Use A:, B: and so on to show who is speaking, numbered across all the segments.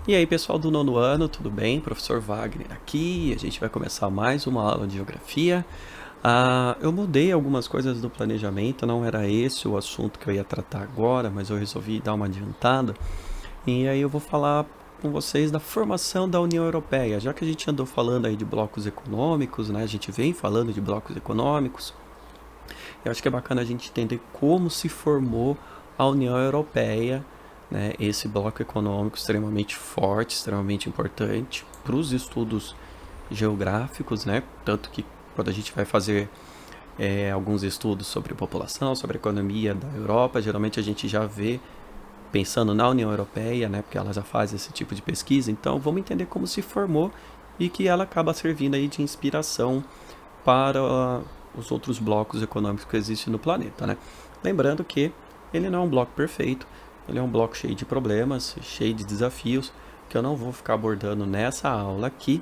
A: E aí, pessoal do nono ano, tudo bem? Professor Wagner aqui. A gente vai começar mais uma aula de geografia. Eu mudei algumas coisas do planejamento, não era esse o assunto que eu ia tratar agora, mas eu resolvi dar uma adiantada. E aí eu vou falar com vocês da formação da União Europeia. Já que a gente andou falando aí de blocos econômicos, né? A gente vem falando de blocos econômicos. Eu acho que é bacana a gente entender como se formou a União Europeia, né? Esse bloco econômico extremamente forte, extremamente importante para os estudos geográficos, né? Tanto que quando a gente vai fazer alguns estudos sobre população, sobre a economia da Europa, geralmente a gente já vê pensando na União Europeia, né? Porque ela já faz esse tipo de pesquisa. Então vamos entender como se formou e que ela acaba servindo aí de inspiração para os outros blocos econômicos que existem no planeta, né? Lembrando que ele não é um bloco perfeito, ele é um bloco cheio de problemas, cheio de desafios, que eu não vou ficar abordando nessa aula aqui,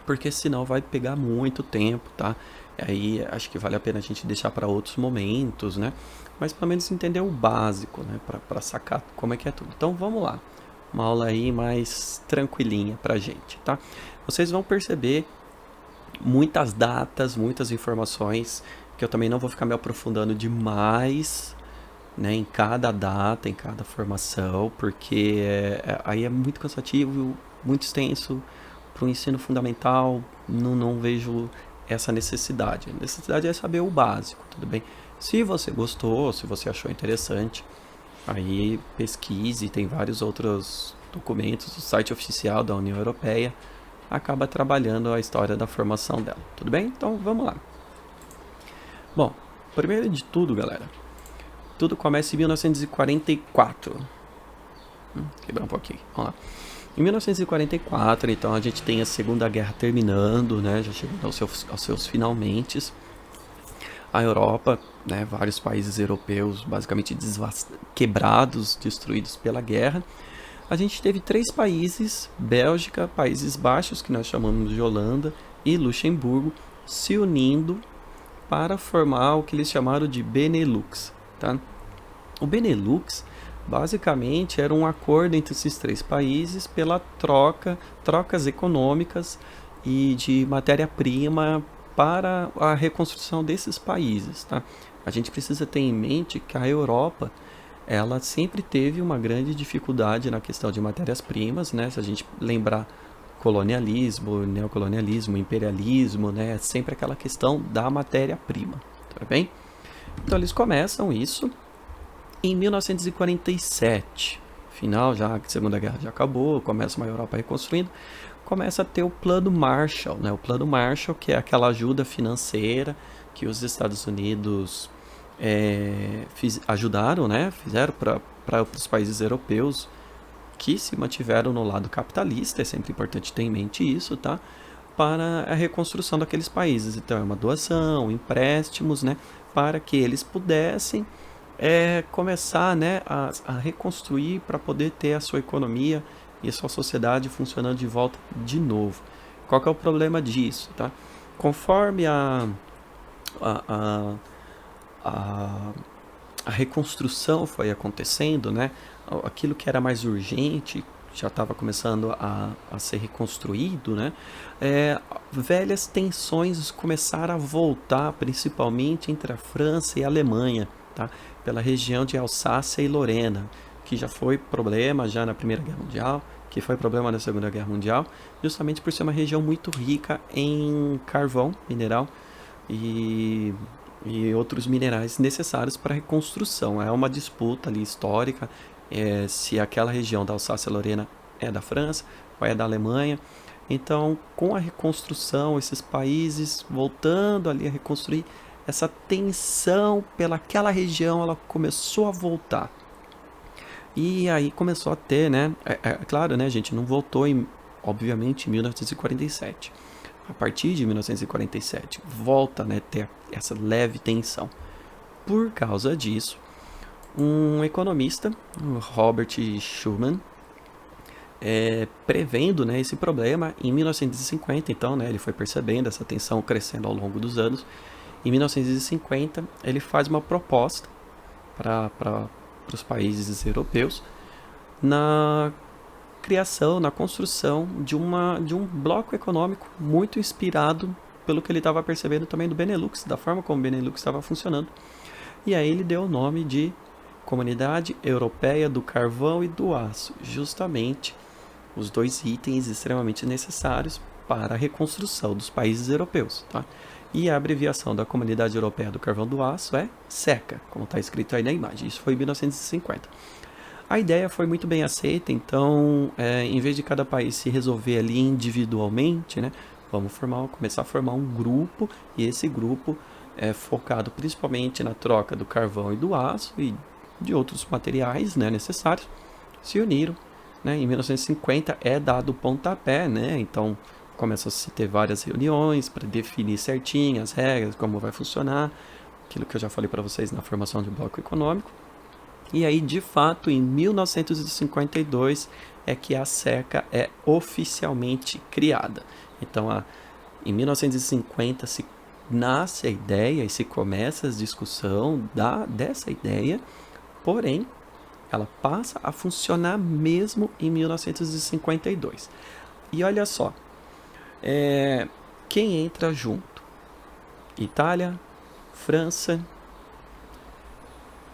A: porque senão vai pegar muito tempo, tá? E aí acho que vale a pena a gente deixar para outros momentos, né? Mas pelo menos entender o básico, né? Para sacar como é que é tudo. Então vamos lá, uma aula aí mais tranquilinha pra gente, tá? Vocês vão perceber muitas datas, muitas informações, que eu também não vou ficar me aprofundando demais, né, em cada data, em cada formação, porque aí é muito cansativo, muito extenso para o ensino fundamental. Não vejo essa necessidade. A necessidade é saber o básico, tudo bem? Se você gostou, se você achou interessante, aí pesquise, tem vários outros documentos, o site oficial da União Europeia acaba trabalhando a história da formação dela, tudo bem? Então vamos lá. Bom, primeiro de tudo, galera, tudo começa em 1944. Quebrar um pouquinho, vamos lá. Em 1944, então, a gente tem a Segunda Guerra terminando, né? Já chegando aos seus finalmente. A Europa, né? Vários países europeus basicamente quebrados, destruídos pela guerra. A gente teve três países, Bélgica, Países Baixos, que nós chamamos de Holanda, e Luxemburgo, se unindo para formar o que eles chamaram de Benelux, tá? O Benelux basicamente era um acordo entre esses três países pela trocas econômicas e de matéria-prima para a reconstrução desses países, tá? A gente precisa ter em mente que a Europa ela sempre teve uma grande dificuldade na questão de matérias-primas, né? Se a gente lembrar colonialismo, neocolonialismo, imperialismo, né? Sempre aquela questão da matéria-prima, tá bem? Então eles começam isso em 1947, final já, a Segunda Guerra já acabou, começa uma Europa reconstruindo, começa a ter o Plano Marshall, né? O Plano Marshall, que é aquela ajuda financeira que os Estados Unidos ajudaram, né? Fizeram para os países europeus que se mantiveram no lado capitalista, é sempre importante ter em mente isso, tá? Para a reconstrução daqueles países. Então é uma doação, empréstimos, né? Para que eles pudessem começar, né, a reconstruir para poder ter a sua economia e a sua sociedade funcionando de volta de novo. Qual que é o problema disso, tá? Conforme a, a, a, a reconstrução foi acontecendo, né, aquilo que era mais urgente já estava começando a ser reconstruído, né, velhas tensões começaram a voltar, principalmente entre a França e a Alemanha, tá? Pela região de Alsácia e Lorena, que já foi problema já na Primeira Guerra Mundial, que foi problema na Segunda Guerra Mundial, justamente por ser uma região muito rica em carvão, mineral e, e outros minerais necessários para a reconstrução. É uma disputa ali histórica se aquela região da Alsácia-Lorena é da França ou é da Alemanha. Então, com a reconstrução, esses países voltando ali a reconstruir, essa tensão pelaquela região ela começou a voltar. E aí começou a ter, né? Claro, né, gente? Não voltou obviamente, em 1947. A partir de 1947, volta, né, ter essa leve tensão. Por causa disso, um economista, o Robert Schuman, prevendo, né, esse problema em 1950, então, né, ele foi percebendo essa tensão crescendo ao longo dos anos. Em 1950, ele faz uma proposta para os países europeus criação, na construção de um bloco econômico muito inspirado pelo que ele estava percebendo também do Benelux, da forma como o Benelux estava funcionando. E aí ele deu o nome de Comunidade Europeia do Carvão e do Aço, justamente os dois itens extremamente necessários para a reconstrução dos países europeus. Tá? E a abreviação da Comunidade Europeia do Carvão e do Aço é SECA, como está escrito aí na imagem. Isso foi em 1950. A ideia foi muito bem aceita, então, em vez de cada país se resolver ali individualmente, né, vamos começar a formar um grupo, e esse grupo é focado principalmente na troca do carvão e do aço e de outros materiais, né, necessários, se uniram. Né, em 1950 é dado o pontapé, né, então começa a se ter várias reuniões para definir certinho as regras, como vai funcionar, aquilo que eu já falei para vocês na formação de bloco econômico. E aí, de fato, em 1952 é que a SECA é oficialmente criada. Então, em 1950 se nasce a ideia e se começa a discussão dessa ideia, porém, ela passa a funcionar mesmo em 1952. E olha só, quem entra junto? Itália, França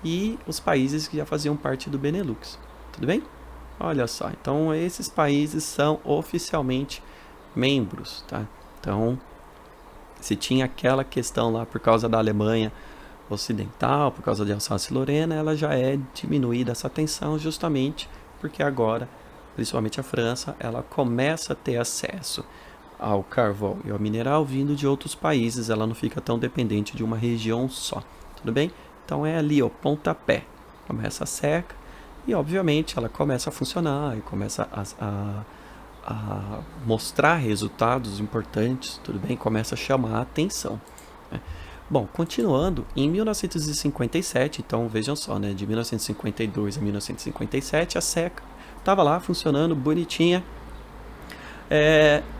A: e os países que já faziam parte do Benelux. Tudo bem? Olha só, então esses países são oficialmente membros, tá? Então, se tinha aquela questão lá por causa da Alemanha Ocidental, por causa de Alsácia-Lorena, ela já é diminuída essa tensão justamente porque agora, principalmente a França, ela começa a ter acesso ao carvão e ao mineral vindo de outros países, ela não fica tão dependente de uma região só, tudo bem? Então é ali, o pontapé, começa a SECA e obviamente ela começa a funcionar e começa a mostrar resultados importantes, tudo bem? Começa a chamar a atenção. Né? Bom, continuando, em 1957, então vejam só, né, de 1952 a 1957, a SECA estava lá funcionando, bonitinha.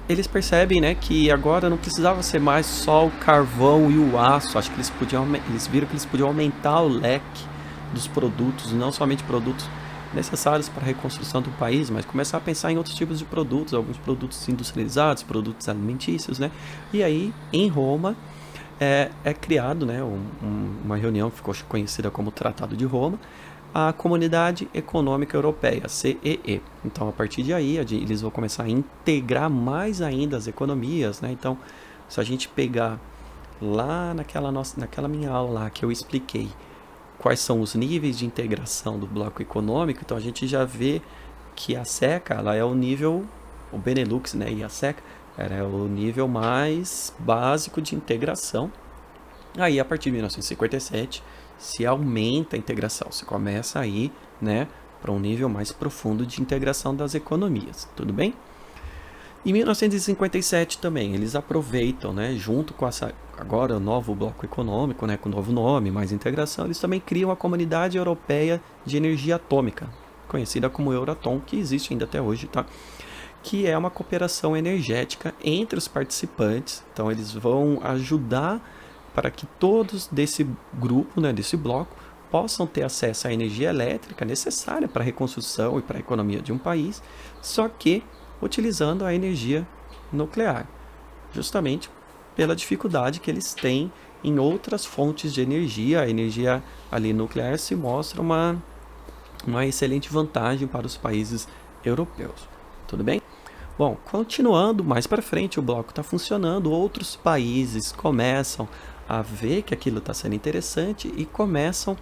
A: Eles percebem, né, que agora não precisava ser mais só o carvão e o aço. Acho que eles viram que eles podiam aumentar o leque dos produtos, não somente produtos necessários para a reconstrução do país, mas começar a pensar em outros tipos de produtos, alguns produtos industrializados, produtos alimentícios, né? E aí, em Roma, é criado, né, uma reunião que ficou conhecida como Tratado de Roma, a Comunidade Econômica Europeia, CEE. Então, a partir de aí, eles vão começar a integrar mais ainda as economias, né? Então, se a gente pegar lá naquela minha aula lá que eu expliquei quais são os níveis de integração do bloco econômico, então a gente já vê que a SECA, ela é o nível, o Benelux, né, e a SECA, era o nível mais básico de integração. Aí, a partir de 1957, se aumenta a integração, se começa a ir, né, para um nível mais profundo de integração das economias, tudo bem? Em 1957 também, eles aproveitam, né, junto com agora o novo bloco econômico, né, com o novo nome, mais integração, eles também criam a Comunidade Europeia de Energia Atômica, conhecida como Euratom, que existe ainda até hoje, tá? Que é uma cooperação energética entre os participantes. Então, eles vão ajudar para que todos desse grupo, né, desse bloco, possam ter acesso à energia elétrica necessária para a reconstrução e para a economia de um país, só que utilizando a energia nuclear, justamente pela dificuldade que eles têm em outras fontes de energia. A energia ali nuclear se mostra uma excelente vantagem para os países europeus. Tudo bem? Bom, continuando mais para frente, o bloco está funcionando, outros países começam a ver que aquilo está sendo interessante e começam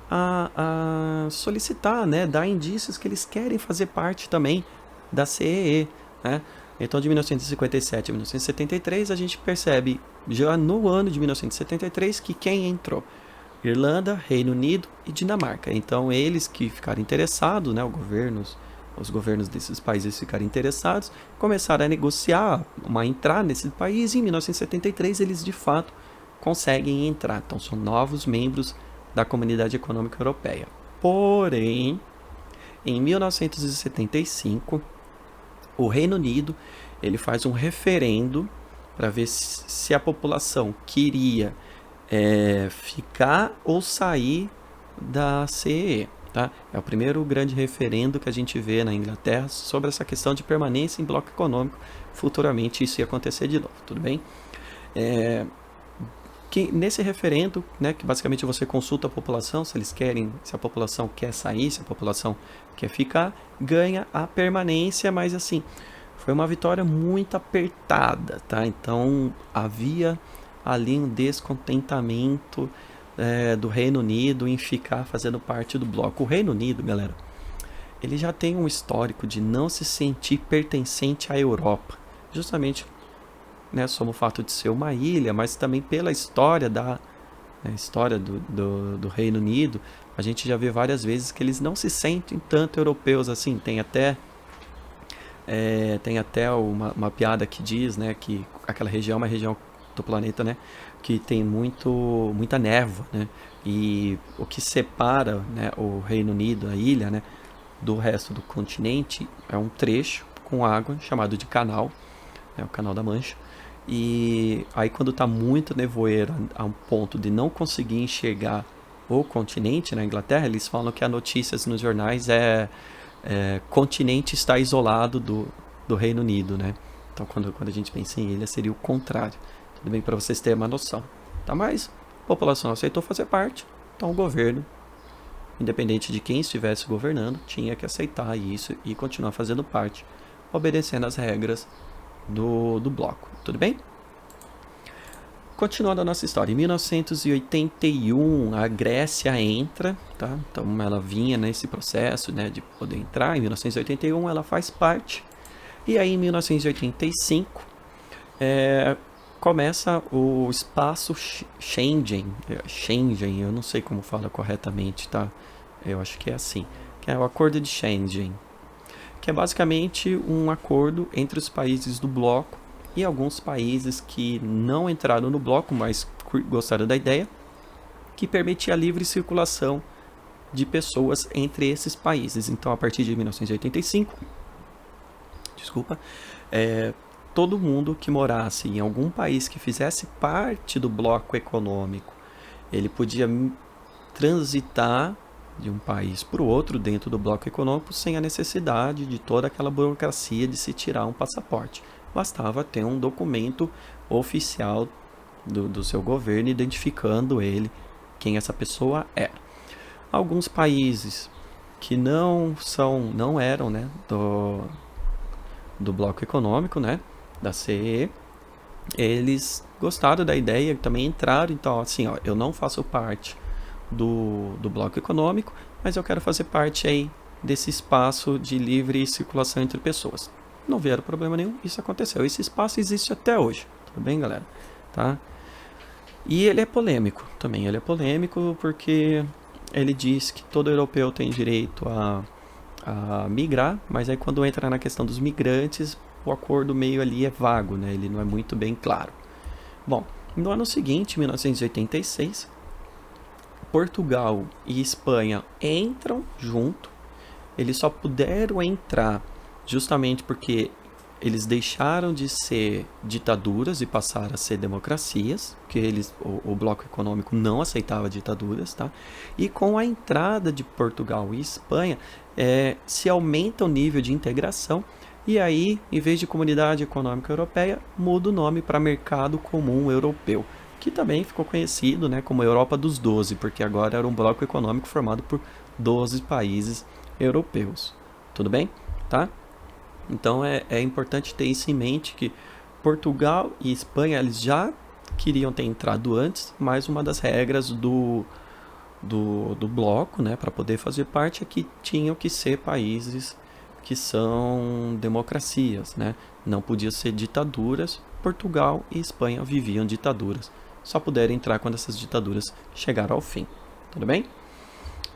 A: a solicitar, né, dar indícios que eles querem fazer parte também da CEE, né? Então, de 1957 a 1973, a gente percebe já no ano de 1973 que quem entrou? Irlanda, Reino Unido e Dinamarca. Então, eles que ficaram interessados, né, os governos desses países ficaram interessados, começaram a negociar, a entrar nesse país, e em 1973 eles de fato conseguem entrar. Então, são novos membros da Comunidade Econômica Europeia. Porém, em 1975, o Reino Unido ele faz um referendo para ver se a população queria ficar ou sair da CEE. tá? É o primeiro grande referendo que a gente vê na Inglaterra sobre essa questão de permanência em bloco econômico. Futuramente isso ia acontecer de novo, tudo bem? Que nesse referendo, né, que basicamente você consulta a população, se eles querem, se a população quer sair, se a população quer ficar, ganha a permanência, mas assim, foi uma vitória muito apertada, tá? Então havia ali um descontentamento do Reino Unido em ficar fazendo parte do bloco. O Reino Unido, galera, ele já tem um histórico de não se sentir pertencente à Europa, justamente, né, sobre o fato de ser uma ilha, mas também pela história história do Reino Unido. A gente já vê várias vezes que eles não se sentem tanto europeus assim. Tem até uma piada que diz, né, que aquela região é uma região do planeta, né, que tem muita névoa, né, e o que separa, né, o Reino Unido, a ilha, né, do resto do continente é um trecho com água chamado de canal, né, o Canal da Mancha. E aí quando está muito nevoeiro a um ponto de não conseguir enxergar o continente na Inglaterra, eles falam que a notícias nos jornais continente está isolado do Reino Unido, né? Então quando a gente pensa em ilha seria o contrário. Tudo bem, para vocês terem uma noção. Tá? Mas a população aceitou fazer parte, então o governo, independente de quem estivesse governando, tinha que aceitar isso e continuar fazendo parte, obedecendo às regras do bloco, tudo bem? Continuando a nossa história, em 1981 a Grécia entra, tá? Então ela vinha nesse processo, né, de poder entrar. Em 1981 ela faz parte, e aí em 1985 começa o espaço Schengen, eu não sei como fala corretamente, tá? Eu acho que é assim, que é o Acordo de Schengen, que é basicamente um acordo entre os países do bloco e alguns países que não entraram no bloco, mas gostaram da ideia, que permitia a livre circulação de pessoas entre esses países. Então, a partir de 1985, todo mundo que morasse em algum país que fizesse parte do bloco econômico, ele podia transitar de um país para o outro dentro do bloco econômico sem a necessidade de toda aquela burocracia de se tirar um passaporte. Bastava ter um documento oficial do seu governo identificando quem essa pessoa era. Alguns países que não eram, né, do bloco econômico, né, da CE, eles gostaram da ideia e também entraram. Então, assim, eu não faço parte do bloco econômico, mas eu quero fazer parte aí desse espaço de livre circulação entre pessoas. Não vieram problema nenhum, isso aconteceu. Esse espaço existe até hoje, tudo bem, galera? Tá? E ele é polêmico também, ele é polêmico porque ele diz que todo europeu tem direito a migrar, mas aí quando entra na questão dos migrantes, o acordo meio ali é vago, né? Ele não é muito bem claro. Bom, no ano seguinte, 1986, Portugal e Espanha entram junto. Eles só puderam entrar justamente porque eles deixaram de ser ditaduras e passaram a ser democracias, porque o bloco econômico não aceitava ditaduras, tá? E com a entrada de Portugal e Espanha, se aumenta o nível de integração, e aí, em vez de Comunidade Econômica Europeia, muda o nome para Mercado Comum Europeu, que também ficou conhecido, né, como Europa dos 12, porque agora era um bloco econômico formado por 12 países europeus. Tudo bem? Tá? Então é importante ter isso em mente, que Portugal e Espanha eles já queriam ter entrado antes, mas uma das regras do bloco, né, para poder fazer parte, é que tinham que ser países que são democracias, né? Não podiam ser ditaduras. Portugal e Espanha viviam ditaduras. Só puderam entrar quando essas ditaduras chegaram ao fim. Tudo bem?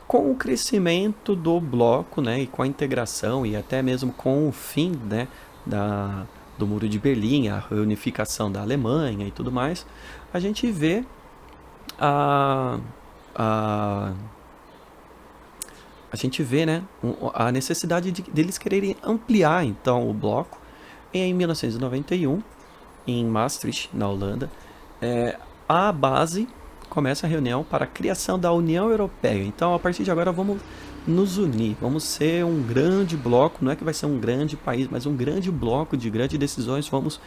A: Com o crescimento do bloco, né, e com a integração e até mesmo com o fim, né, do Muro de Berlim, a reunificação da Alemanha e tudo mais, a gente vê né, a necessidade deles quererem ampliar então o bloco. E em 1991, em Maastricht, na Holanda, a base começa a reunião para a criação da União Europeia. Então, a partir de agora, vamos nos unir, vamos ser um grande bloco, não é que vai ser um grande país, mas um grande bloco de grandes decisões, vamos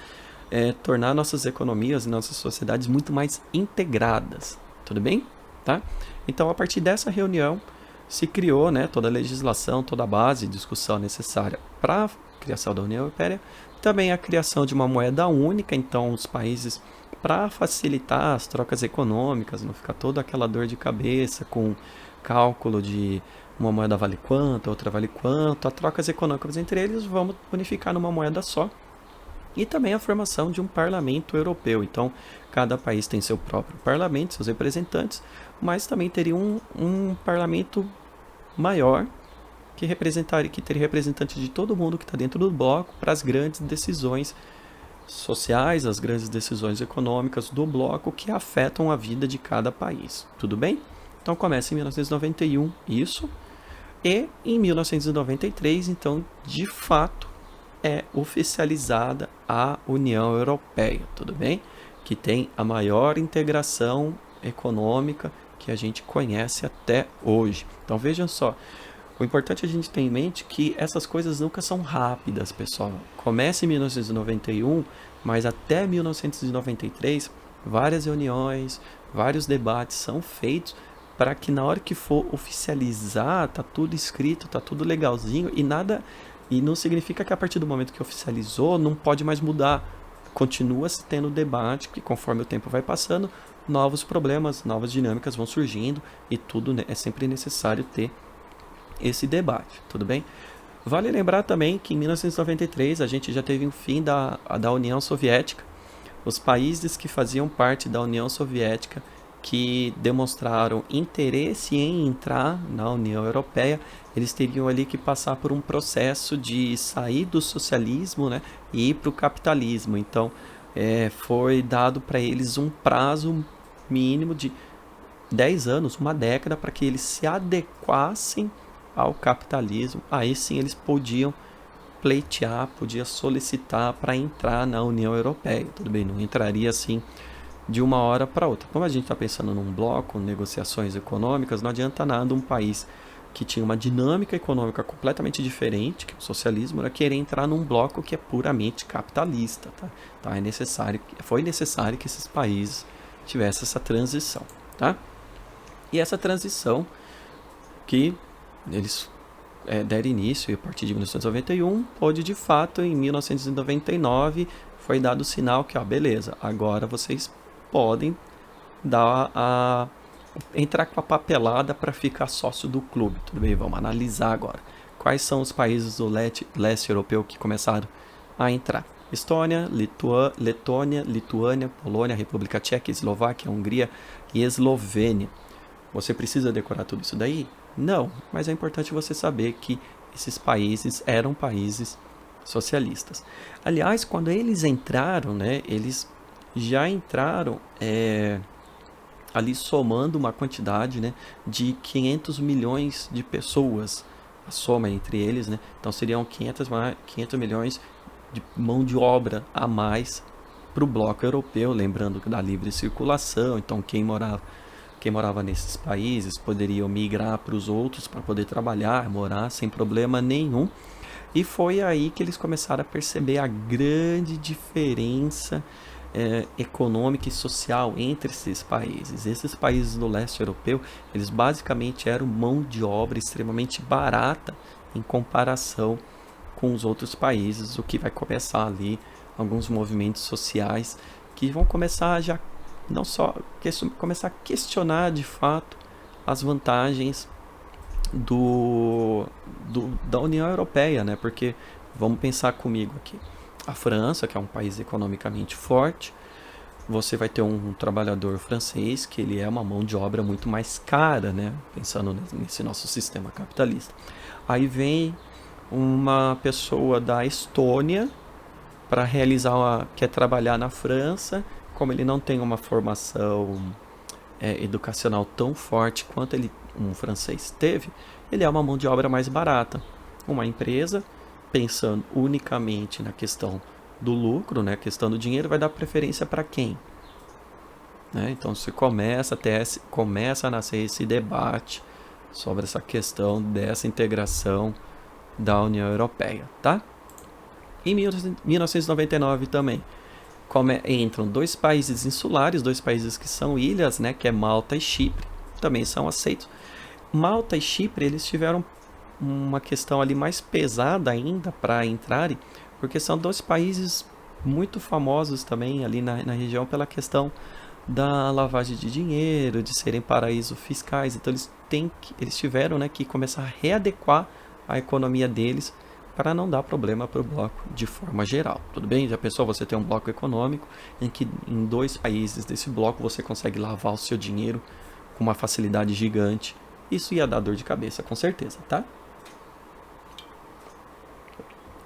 A: tornar nossas economias e nossas sociedades muito mais integradas, tudo bem? Tá? Então, a partir dessa reunião, se criou, né, toda a legislação, toda a base de discussão necessária para a criação da União Europeia, também a criação de uma moeda única, então os países, para facilitar as trocas econômicas, não ficar toda aquela dor de cabeça com cálculo de uma moeda vale quanto, outra vale quanto, as trocas econômicas entre eles, vamos unificar numa moeda só. E também a formação de um parlamento europeu. Então, cada país tem seu próprio parlamento, seus representantes, mas também teria um parlamento maior que teria representante de todo mundo que está dentro do bloco para as grandes decisões sociais, as grandes decisões econômicas do bloco que afetam a vida de cada país. Tudo bem? Então começa em 1991 isso, e em 1993, então, de fato, é oficializada a União Europeia, tudo bem? Que tem a maior integração econômica que a gente conhece até hoje. Então vejam só, o importante é a gente ter em mente que essas coisas nunca são rápidas, pessoal. Começa em 1991, mas até 1993, várias reuniões, vários debates são feitos para que na hora que for oficializar, tá tudo escrito, tá tudo legalzinho e nada, e não significa que a partir do momento que oficializou não pode mais mudar. Continua se tendo debate, que conforme o tempo vai passando, novos problemas, novas dinâmicas vão surgindo e tudo é sempre necessário ter esse debate, tudo bem? Vale lembrar também que em 1993 a gente já teve um fim da União Soviética. Os países que faziam parte da União Soviética que demonstraram interesse em entrar na União Europeia, eles teriam ali que passar por um processo de sair do socialismo, né, e ir para o capitalismo. Então, foi dado para eles um prazo mínimo de 10 anos, uma década, para que eles se adequassem ao capitalismo. Aí sim eles podiam pleitear, podiam solicitar para entrar na União Europeia. Tudo bem, não entraria assim de uma hora para outra. Como a gente está pensando num bloco, negociações econômicas, não adianta nada um país que tinha uma dinâmica econômica completamente diferente, que o socialismo, era querer entrar num bloco que é puramente capitalista. Tá? Então foi necessário que esses países tivessem essa transição. Tá? E essa transição que eles deram início a partir de 1991, pôde de fato em 1999 foi dado o sinal que, beleza, agora vocês podem entrar com a papelada para ficar sócio do clube. Tudo bem, vamos analisar agora. Quais são os países do leste europeu que começaram a entrar? Estônia, Letônia, Lituânia, Polônia, República Tcheca, Eslováquia, Hungria e Eslovênia. Você precisa decorar tudo isso daí? Não, mas é importante você saber que esses países eram países socialistas. Aliás, quando eles entraram, né, eles já entraram ali somando uma quantidade, né, de 500 milhões de pessoas, a soma entre eles, né, então seriam 500 milhões de mão de obra a mais para o bloco europeu, lembrando da livre circulação, então quem morava nesses países poderia migrar para os outros para poder trabalhar, morar sem problema nenhum. E foi aí que eles começaram a perceber a grande diferença econômica e social entre esses países. Esses países do leste europeu, eles basicamente eram mão de obra extremamente barata em comparação com os outros países, o que vai começar ali alguns movimentos sociais que vão começar já não só começar a questionar de fato as vantagens da União Europeia, né? Porque vamos pensar comigo aqui, a França, que é um país economicamente forte, você vai ter um trabalhador francês que ele é uma mão de obra muito mais cara, né? Pensando nesse nosso sistema capitalista. Aí vem uma pessoa da Estônia para quer trabalhar na França, como ele não tem uma formação educacional tão forte quanto um francês teve, ele é uma mão de obra mais barata. Uma empresa, pensando unicamente na questão do lucro, né, a questão do dinheiro, vai dar preferência para quem? Né? Então, se começa a nascer esse debate sobre essa questão dessa integração da União Europeia, tá? Em 1999 também entram dois países insulares, dois países que são ilhas, né, que é Malta e Chipre, também são aceitos. Malta e Chipre, eles tiveram uma questão ali mais pesada ainda para entrarem, porque são dois países muito famosos também ali na região pela questão da lavagem de dinheiro, de serem paraísos fiscais. Então eles tiveram, né, que começar a readequar a economia deles para não dar problema para o bloco de forma geral. Tudo bem? Já pensou você ter um bloco econômico em que em dois países desse bloco você consegue lavar o seu dinheiro com uma facilidade gigante? Isso ia dar dor de cabeça, com certeza, tá?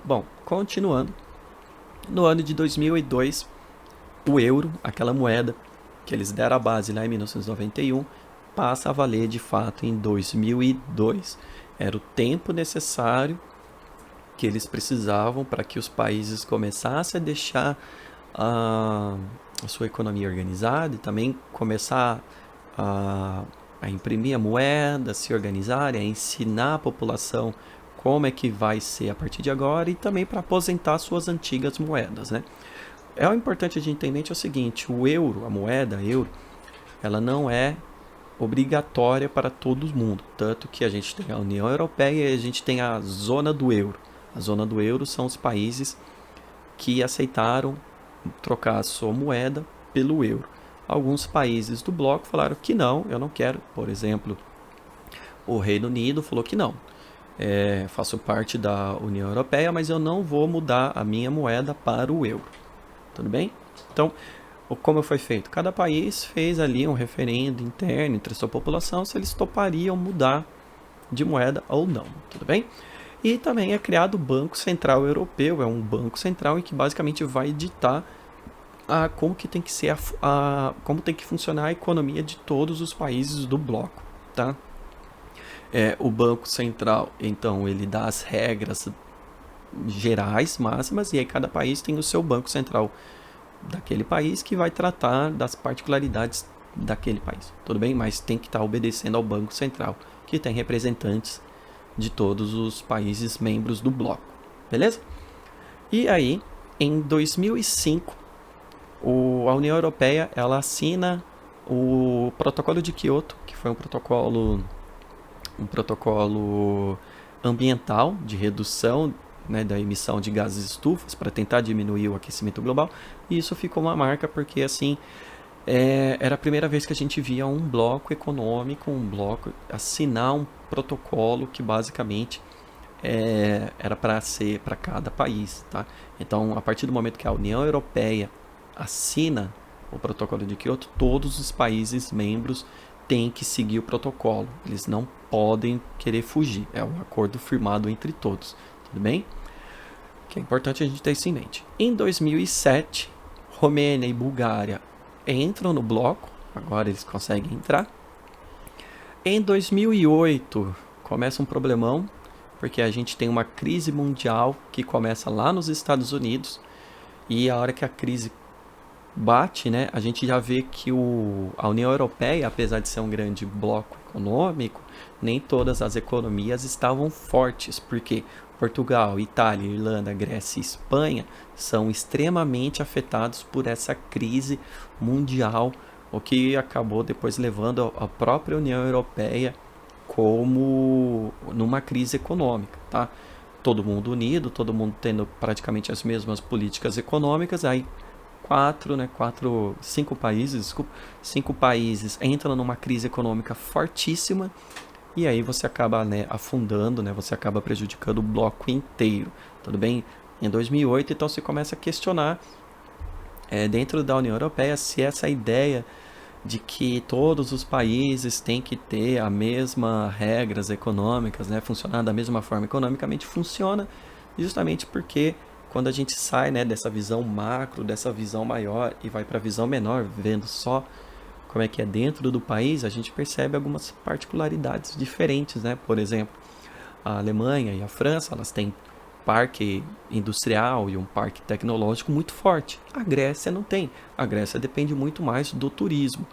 A: Bom, continuando. No ano de 2002, o euro, aquela moeda que eles deram a base lá em 1991, passa a valer de fato em 2002. Era o tempo necessário que eles precisavam para que os países começassem a deixar a sua economia organizada e também começar a imprimir a moeda, se organizar, a ensinar a população como é que vai ser a partir de agora e também para aposentar suas antigas moedas, né? É importante a gente ter em mente o seguinte: o euro, a moeda euro, ela não é obrigatória para todo mundo, tanto que a gente tem a União Europeia e a gente tem a zona do euro. A zona do euro são os países que aceitaram trocar a sua moeda pelo euro. Alguns países do bloco falaram que não, eu não quero. Por exemplo, o Reino Unido falou que não. Faço parte da União Europeia, mas eu não vou mudar a minha moeda para o euro. Tudo bem? Então, como foi feito? Cada país fez ali um referendo interno entre a sua população se eles topariam mudar de moeda ou não. Tudo bem? E também é criado o Banco Central Europeu, é um banco central em que basicamente vai ditar como que tem que ser como tem que funcionar a economia de todos os países do bloco, tá? O Banco Central, então, ele dá as regras gerais, máximas, e aí cada país tem o seu Banco Central daquele país que vai tratar das particularidades daquele país, tudo bem? Mas tem que estar obedecendo ao Banco Central, que tem representantes de todos os países membros do bloco, beleza? E aí, em 2005, a União Europeia ela assina o Protocolo de Kyoto, que foi um protocolo ambiental de redução, né, da emissão de gases estufas para tentar diminuir o aquecimento global. E isso ficou uma marca porque assim era a primeira vez que a gente via um bloco econômico, um bloco assinar um protocolo que basicamente era para ser para cada país, tá? Então, a partir do momento que a União Europeia assina o protocolo de Kyoto, todos os países membros têm que seguir o protocolo. Eles não podem querer fugir. É um acordo firmado entre todos, tudo bem? Que é importante a gente ter isso em mente. Em 2007, Romênia e Bulgária entram no bloco. Agora eles conseguem entrar. Em 2008, começa um problemão, porque a gente tem uma crise mundial que começa lá nos Estados Unidos, e a hora que a crise bate, né, a gente já vê que a União Europeia, apesar de ser um grande bloco econômico, nem todas as economias estavam fortes, porque Portugal, Itália, Irlanda, Grécia e Espanha são extremamente afetados por essa crise mundial, o que acabou depois levando a própria União Europeia como numa crise econômica, tá? Todo mundo unido, todo mundo tendo praticamente as mesmas políticas econômicas, aí cinco países entram numa crise econômica fortíssima, e aí você acaba, né, afundando, né, você acaba prejudicando o bloco inteiro, tudo bem? Em 2008, então se começa a questionar dentro da União Europeia se essa ideia de que todos os países têm que ter a mesma regras econômicas, né, funcionar da mesma forma economicamente, funciona justamente porque quando a gente sai, né, dessa visão macro, dessa visão maior e vai para a visão menor, vendo só como é que é dentro do país, a gente percebe algumas particularidades diferentes, né? Por exemplo, a Alemanha e a França, elas têm parque industrial e um parque tecnológico muito forte. A Grécia não tem. A Grécia depende muito mais do turismo.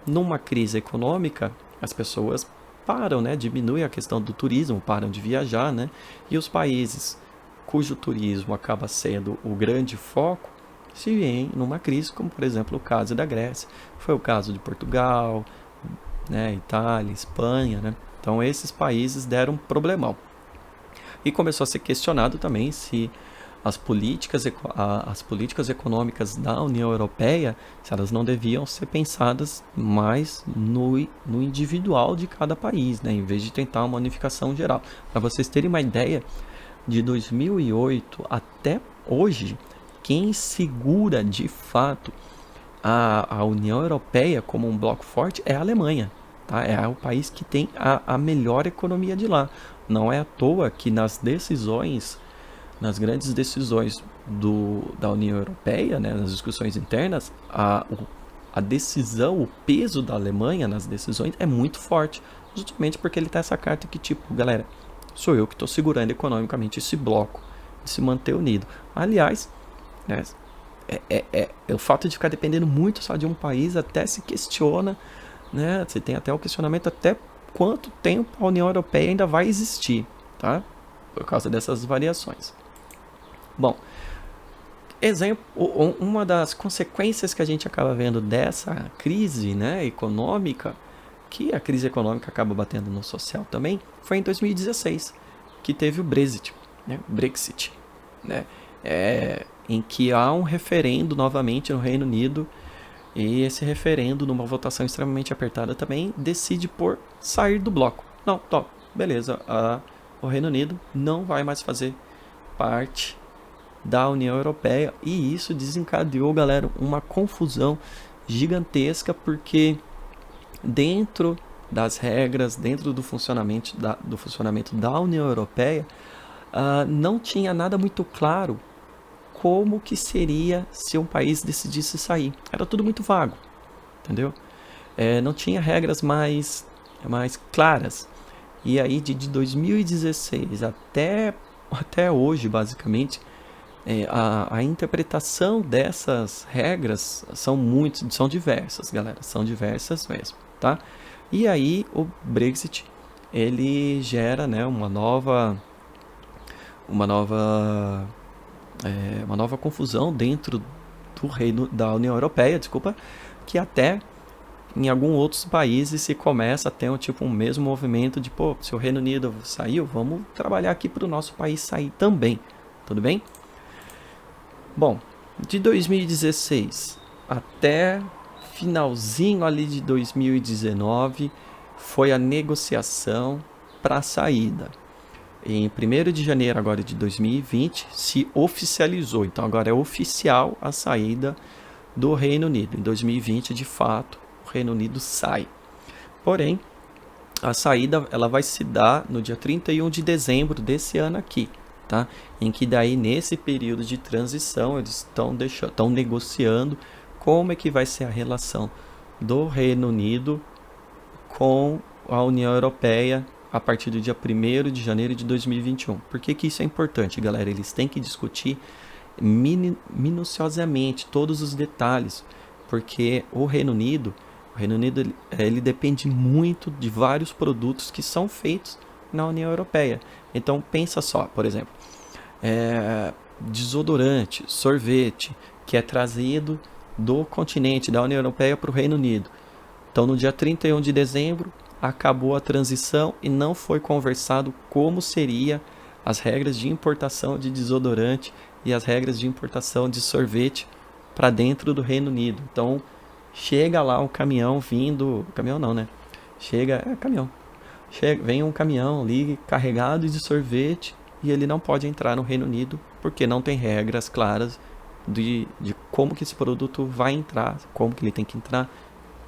A: Numa crise econômica, as pessoas param, né? Diminui a questão do turismo, param de viajar, né? E os países cujo turismo acaba sendo o grande foco se vêem numa crise, como por exemplo o caso da Grécia, foi o caso de Portugal, né? Itália, Espanha, né? Então esses países deram um problemão. E começou a ser questionado também se as políticas econômicas da União Europeia, se elas não deviam ser pensadas mais no individual de cada país, né, em vez de tentar uma unificação geral. Para vocês terem uma ideia, de 2008 até hoje, quem segura de fato a União Europeia como um bloco forte é a Alemanha. Tá? É o país que tem a melhor economia de lá. Não é à toa que nas grandes decisões da União Europeia, né, nas discussões internas, a decisão, o peso da Alemanha nas decisões é muito forte, justamente porque ele tem essa carta que, tipo, galera, sou eu que estou segurando economicamente esse bloco de se manter unido. Aliás, né, o fato de ficar dependendo muito só de um país até se questiona, né, você tem até o questionamento até quanto tempo a União Europeia ainda vai existir, tá? Por causa dessas variações. Bom, exemplo, uma das consequências que a gente acaba vendo dessa crise, né, econômica, que a crise econômica acaba batendo no social também, foi em 2016, que teve o Brexit, né, em que há um referendo novamente no Reino Unido, e esse referendo, numa votação extremamente apertada também, decide por sair do bloco. Não, top, beleza, o Reino Unido não vai mais fazer parte da União Europeia, e isso desencadeou, galera, uma confusão gigantesca, porque dentro das regras, dentro do funcionamento da União Europeia, não tinha nada muito claro como que seria se um país decidisse sair. Era tudo muito vago, entendeu? Não tinha regras mais claras. E aí de 2016 até hoje, basicamente, a interpretação dessas regras são diversas, galera, são diversas mesmo, tá? E aí o Brexit, ele gera, né, uma nova confusão dentro do reino da União Europeia, desculpa, que até em alguns outros países se começa a ter um mesmo movimento de, pô, se o Reino Unido saiu, vamos trabalhar aqui para o nosso país sair também, tudo bem? Bom, de 2016 até finalzinho ali de 2019 foi a negociação para a saída. Em 1º de janeiro agora de 2020 se oficializou, então agora é oficial a saída do Reino Unido. Em 2020, de fato, o Reino Unido sai. Porém, a saída ela vai se dar no dia 31 de dezembro desse ano aqui, tá? Em que daí nesse período de transição eles estão negociando como é que vai ser a relação do Reino Unido com a União Europeia a partir do dia 1º de janeiro de 2021. Por que isso é importante, galera? Eles têm que discutir minuciosamente todos os detalhes, porque o Reino Unido ele depende muito de vários produtos que são feitos na União Europeia. Então pensa só, por exemplo, desodorante, sorvete, que é trazido do continente da União Europeia para o Reino Unido. Então no dia 31 de dezembro acabou a transição e não foi conversado como seria as regras de importação de desodorante e as regras de importação de sorvete para dentro do Reino Unido. Então chega lá um caminhão vindo, caminhão não, né? Caminhão. Vem um caminhão ali carregado de sorvete e ele não pode entrar no Reino Unido porque não tem regras claras de como que esse produto vai entrar, como que ele tem que entrar,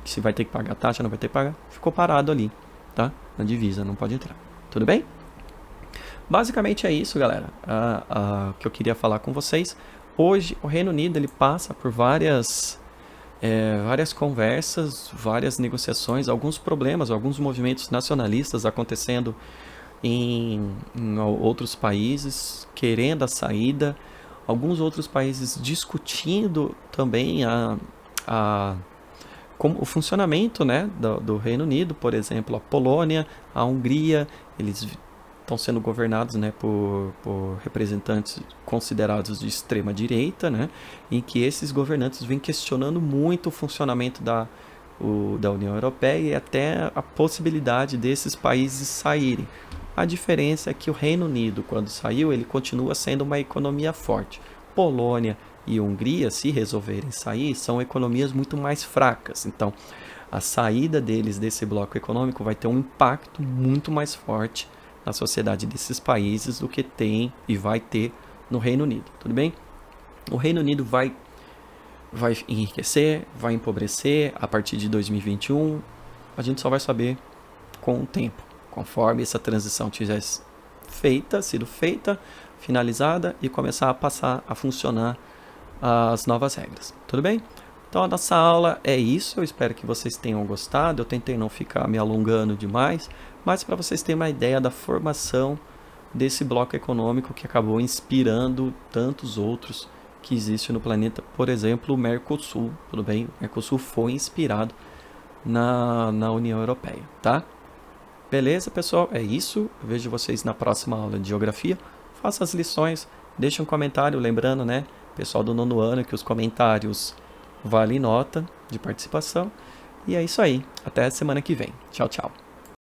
A: se vai ter que pagar taxa, não vai ter que pagar. Ficou parado ali, tá? Na divisa, não pode entrar. Tudo bem? Basicamente é isso, galera, que eu queria falar com vocês. Hoje o Reino Unido ele passa por várias conversas, várias negociações, alguns problemas, alguns movimentos nacionalistas acontecendo em outros países, querendo a saída, alguns outros países discutindo também como o funcionamento, né, do Reino Unido, por exemplo, a Polônia, a Hungria, eles estão sendo governados, né, por representantes considerados de extrema direita, né, em que esses governantes vêm questionando muito o funcionamento da União Europeia e até a possibilidade desses países saírem. A diferença é que o Reino Unido, quando saiu, ele continua sendo uma economia forte. Polônia e Hungria, se resolverem sair, são economias muito mais fracas. Então, a saída deles desse bloco econômico vai ter um impacto muito mais forte na sociedade desses países do que tem e vai ter no Reino Unido. Tudo bem? O Reino Unido vai enriquecer, vai empobrecer a partir de 2021. A gente só vai saber com o tempo, conforme essa transição tiver sido feita, finalizada e começar a passar a funcionar as novas regras. Tudo bem? Então a nossa aula é isso, eu espero que vocês tenham gostado. Eu tentei não ficar me alongando demais, mas para vocês terem uma ideia da formação desse bloco econômico que acabou inspirando tantos outros que existem no planeta, por exemplo, o Mercosul, tudo bem? O Mercosul foi inspirado na União Europeia, tá? Beleza, pessoal? É isso. Eu vejo vocês na próxima aula de Geografia. Faça as lições, deixe um comentário, lembrando, né, pessoal do nono ano, que os comentários valem nota de participação. E é isso aí. Até a semana que vem. Tchau, tchau.